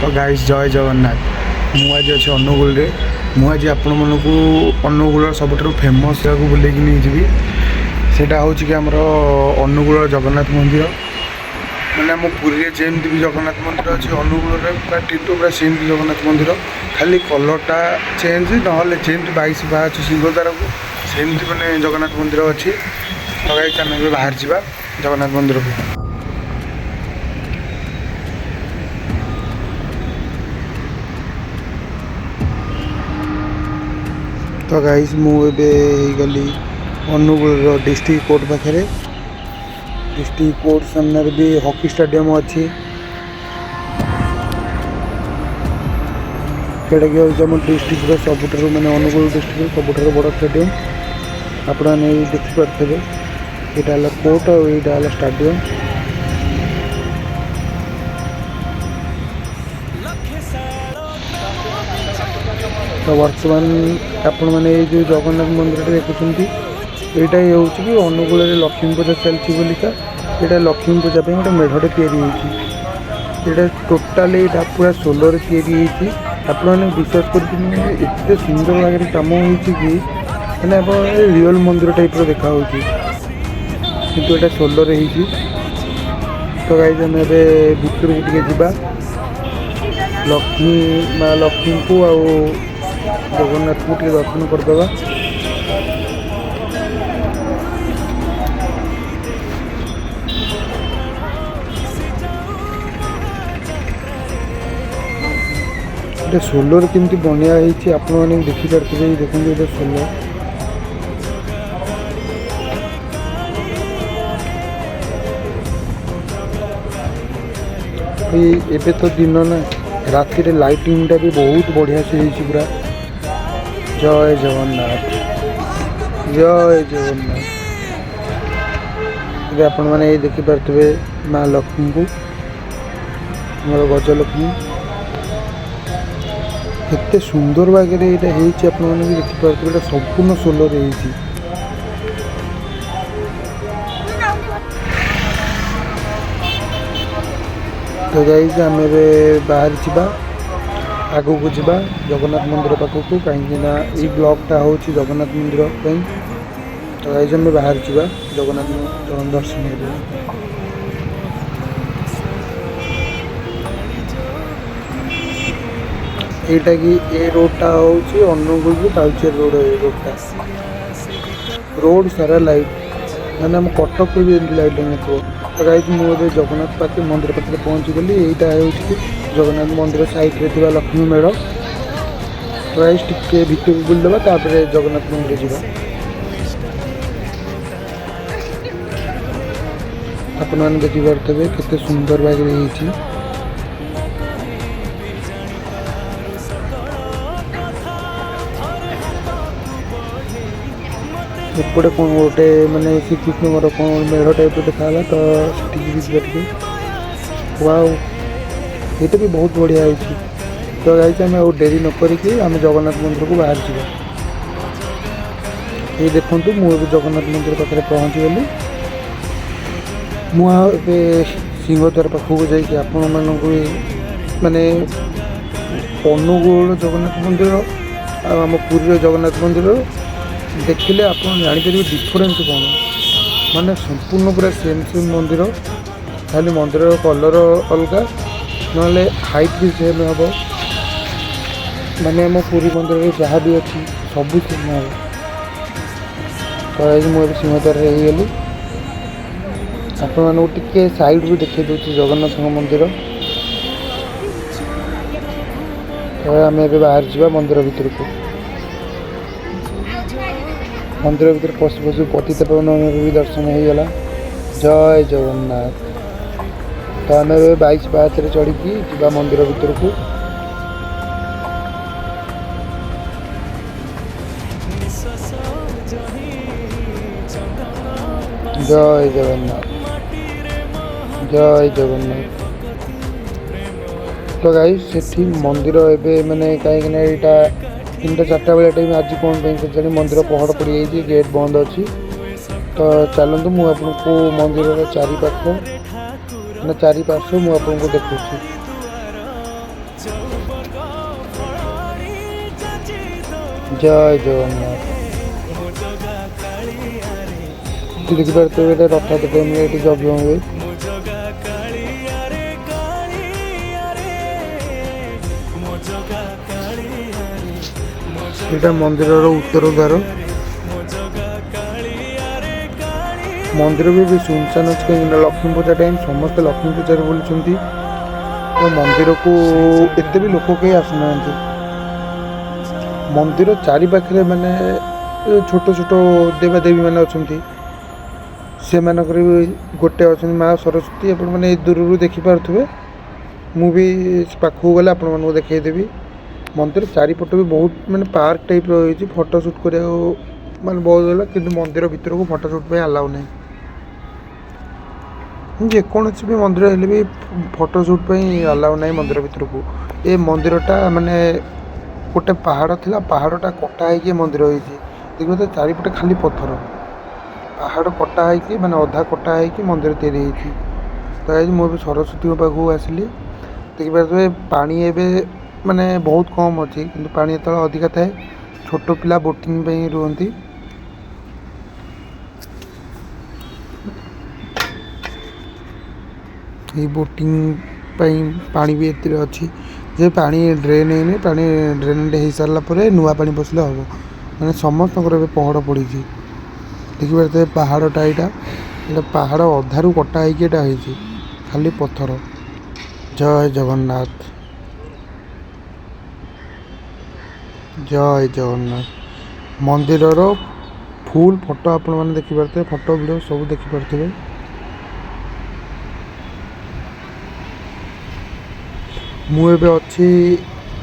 तो गाइस जय जगन्नाथ मु आज अच्छे अनुगुल मुझे आपण मानक अनुगुल सबुठ फेमस जगह बुलेकी नहीं जी सेटा हूँ कि आमर अनुगुल जगन्नाथ मंदिर मैंने आम पुरी जमी भी जगन्नाथ मंदिर अच्छे अनुगुल पूरा टीटो पूरा सेमती जगन्नाथ मंदिर खाली कलरटा चेंज ना जमी 22 पाँच सिंहद्वार को सेमती मैंने जगन्नाथ मंदिर अच्छी तो गाइस आम बाहर जावा जगन्नाथ मंदिर को। तो गाइस मुझे गली अनुगुल डिस्ट्रिक्ट कोर्ट पाखे डिस्ट्रिक्ट कोर्ट सामने भी हॉकी स्टेडियम अच्छी जोटा कि हूँ आम डिस्ट्रिक्ट सबुठ मैंने अनुगुल डिस्ट्रिक्ट सबुठ बड़ स्टेडियम आपण मैंने देखिपे यहाँ कोर्ट और यहाँ स्टेडियम। तो वर्तमान आपण मैंने जो जगन्नाथ मंदिर देखुं यहाँ ही हूँ कि अनुगुल लक्ष्मी पूजा चलती बोलिका यहाँ लक्ष्मी पूजा गोटे मेढ़टे या टोटाली पूरा सोलर या आप विश्वास कर सुंदर भाव कम हो मैंने आप रियल मंदिर टाइप देखा किंतु यहाँ सोलर हो। तो गाइस आम भितर को जा लक्ष्मी माँ लक्ष्मी को आ जगन्नाथ को दर्शन करदे। ये सोलर केमती बनया आप देखिपे देखते ये सोलर एबे तो दिन ना राति रे लाइटिंग टा भी बहुत बढ़िया से पूरा। जय जगन्नाथ जय जगन्नाथ। ये आपण मैंने देखिपे माँ लक्ष्मी को हमारे गजलक्ष्मी केते सुंदर भागे यहाँ आपने देखिपे संपूर्ण सोलर हो। तो गाइस आम बाहर जा आगू को जा जगन्नाथ मंदिर पाखक कहीं ये ब्लॉगटा हूँ जगन्नाथ मंदिर। तो गाइस आम बाहर जा जगन्नाथ दर्शन कर। यहाँ कि ये रोडटा हूँ अनुगुल की तालचेर रोड रोडटा रोड सारा लाइट मैंने आम कटक भी लाइट लगे। तो गाइस मुझे जगन्नाथ पाखे मंदिर पाखे पहुँची गली यहाँ हूँ जगन्नाथ मंदिर साइड रे थी लक्ष्मी मेढ़। तो गाइस टिके भितर बुलदेवा तापर जगन्नाथ मंदिर जा आपण मैंने देखिपे केते सुंदर भाग एपटे कौन गोटे मानने श्रीकृष्ण कौन मेढ़ टाइप देखा तो टे वाओ ये तो भी बहुत बढ़िया है। तो गाइस आम डेरी न करिकी आम जगन्नाथ मंदिर को बाहर जा ये देखूँ मुझे जगन्नाथ मंदिर पाखे पहुँची गली मुझे सिंहद्वार पाखक जाकि आपण माने अनुगुल जगन्नाथ मंदिर आम पुरी जगन्नाथ मंदिर देखिले आप जापर डिफरेन्स कौन माने संपूर्ण पूरा सेम सेम मंदिर खाली मंदिर कलर अलग ना हाइट भी सेम हम माने आम पुरी मंदिर जहाँ भी अच्छी सबू सेम हम। तो मुझे सिंहद्वार गली आपण टे साइड भी देखी दूसरी जगन्नाथ मंदिर। तो आम ए बाहर जा मंदिर भीतर को मंदिर भीतर पशु पशु पतितपावन भी दर्शन हो गला। जय जगन्नाथ। तो आम 22 पाँच चढ़ी जा मंदिर भीतर को जय जगन्नाथ जय जगन्नाथ। तो गाइस से मंदिर एवं मैंने कहीं यहाँ 3-4 बेला टाइम आज कौन के मंदिर पहड़ पड़ जाए गेट बंद अच्छी। तो चलतु मुझे मंदिर चारिपार्श्व मैंने चारिपार्श्व मुझे देखुची ଜୟ ଜଗନ୍ନାଥ। ଦେଖିପାରୁଥିବେ ଏଇଟା ରଥଯାତ୍ରା ଟାଇମ୍ରେ ଏଠି ଯଜ୍ଞ ହୁଏ। ଏଇଟା ମନ୍ଦିରର ଉତ୍ତର ଦ୍ୱାର। ମନ୍ଦିର ବି ଏବେ ସୁନସାନ ଅଛି, କାହିଁକିନା ଲକ୍ଷ୍ମୀ ପୂଜା ଟାଇମ୍, ସମସ୍ତେ ଲକ୍ଷ୍ମୀ ପୂଜାରେ ବୁଲୁଛନ୍ତି। ତ ମନ୍ଦିରକୁ ଏତେ ବି ଲୋକ କେହି ଆସୁନାହାନ୍ତି। ମନ୍ଦିର ଚାରି ପାଖରେ ମାନେ ଛୋଟ ଛୋଟ ଦେବାଦେବୀ ମାନେ ଅଛନ୍ତି। ସେମାନଙ୍କର ବି ଗୋଟେ ଅଛନ୍ତି ମା ସରସ୍ୱତୀ, ଆପଣମାନେ ଦୂରରୁ ଦେଖିପାରୁଥିବେ। ମୁଁ ବି ପାଖକୁ ଗଲେ ଆପଣମାନଙ୍କୁ ଦେଖେଇଦେବି। ମନ୍ଦିର ଚାରିପଟ ବି ବହୁତ ମାନେ ପାର୍କ ଟାଇପ୍ର ହେଇଛି, ଫଟୋ ସୁଟ୍ କରିବାକୁ ମାନେ ବହୁତ ଭଲ, କିନ୍ତୁ ମନ୍ଦିର ଭିତରକୁ ଫଟୋ ସୁଟ୍ ପାଇଁ ଆଲାଉ ନାହିଁ। ଯେକୌଣସି ବି ମନ୍ଦିର ହେଲେ ବି ଫଟୋ ସୁଟ୍ ପାଇଁ ଆଲାଉ ନାହିଁ ମନ୍ଦିର ଭିତରକୁ। ଏ ମନ୍ଦିରଟା ମାନେ ଗୋଟେ ପାହାଡ଼ ଥିଲା, ପାହାଡ଼ଟା କଟା ହେଇକି ମନ୍ଦିର ହେଇଛି। ଦେଖିବେ ତ ଚାରିପଟେ ଖାଲି ପଥର, ପାହାଡ଼ କଟା ହେଇକି ମାନେ ଅଧା କଟା ହେଇକି ମନ୍ଦିର ତିଆରି ହେଇଛି। ତ ମୁଁ ଏବେ ସରସ୍ୱତୀଙ୍କ ପାଖକୁ ଆସିଲି। ଦେଖିପାରୁଥିବେ ପାଣି ଏବେ ମାନେ ବହୁତ କମ୍ ଅଛି, କିନ୍ତୁ ପାଣି ଯେତେବେଳେ ଅଧିକା ଥାଏ ଛୋଟ ପିଲା ବୋଟିଂ ପାଇଁ ରୁହନ୍ତି। ଏଇ ବୋଟିଂ ପାଇଁ ପାଣି ବି ଏଥିରେ ଅଛି, ଯେ ପାଣି ଡ୍ରେନ୍ ହେଇନି, ପାଣି ଡ୍ରେନ୍ଡ ହେଇସାରିଲା ପରେ ନୂଆ ପାଣି ପଶିଲେ ହେବ। ମାନେ ସମସ୍ତଙ୍କର ଏବେ ପହଡ଼ ପଡ଼ିଛି। ଦେଖିପାରୁଥିବେ ପାହାଡ଼ଟା ଏଇଟା ପାହାଡ଼ ଅଧାରୁ କଟା ହେଇକି ଏଇଟା ହେଇଛି, ଖାଲି ପଥର। ଜୟ ଜଗନ୍ନାଥ, ଜୟ ଜଗନ୍ନାଥ। ମନ୍ଦିରର ଫୁଲ୍ ଫଟୋ ଆପଣମାନେ ଦେଖିପାରୁଥିବେ, ଫଟୋ ଭିଡ଼ିଓ ସବୁ ଦେଖିପାରୁଥିବେ। ମୁଁ ଏବେ ଅଛି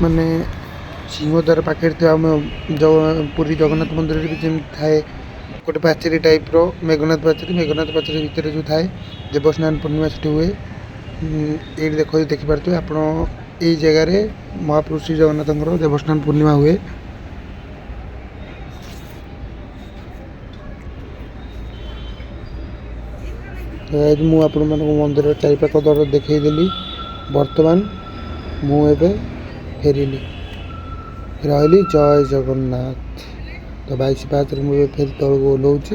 ମାନେ ସିଂହଦ୍ୱାର ପାଖରେ ଥିବା ଆମ ପୁରୀ ଜଗନ୍ନାଥ ମନ୍ଦିରରେ ବି ଯେମିତି ଥାଏ ଗୋଟେ ପାଚେରୀ ଟାଇପ୍ର, ମେଘନାଥ ପାଚେରୀ ଭିତରେ ଯେଉଁ ଥାଏ ଦେବସ୍ନାନ ପୂର୍ଣ୍ଣିମା ସେଠି ହୁଏ। ଏଇଠି ଦେଖିପାରୁଥିବେ ଆପଣ, ଏଇ ଜାଗାରେ ମହାପ୍ରଭୁ ଶ୍ରୀ ଜଗନ୍ନାଥଙ୍କର ଦେବସ୍ନାନ ପୂର୍ଣ୍ଣିମା ହୁଏ। ମୁଁ ଆପଣମାନଙ୍କୁ ମନ୍ଦିରର ଚାରିପାଖ ଦ୍ୱାର ଦେଖେଇଦେଲି। ବର୍ତ୍ତମାନ ମୁଁ ଏବେ ଫେରିଲି, ରହିଲି। ଜୟ ଜଗନ୍ନାଥ। ତ 22 ପାହାଚରେ ମୁଁ ଏବେ ଫେରି ତଳକୁ ଓହ୍ଲଉଛି।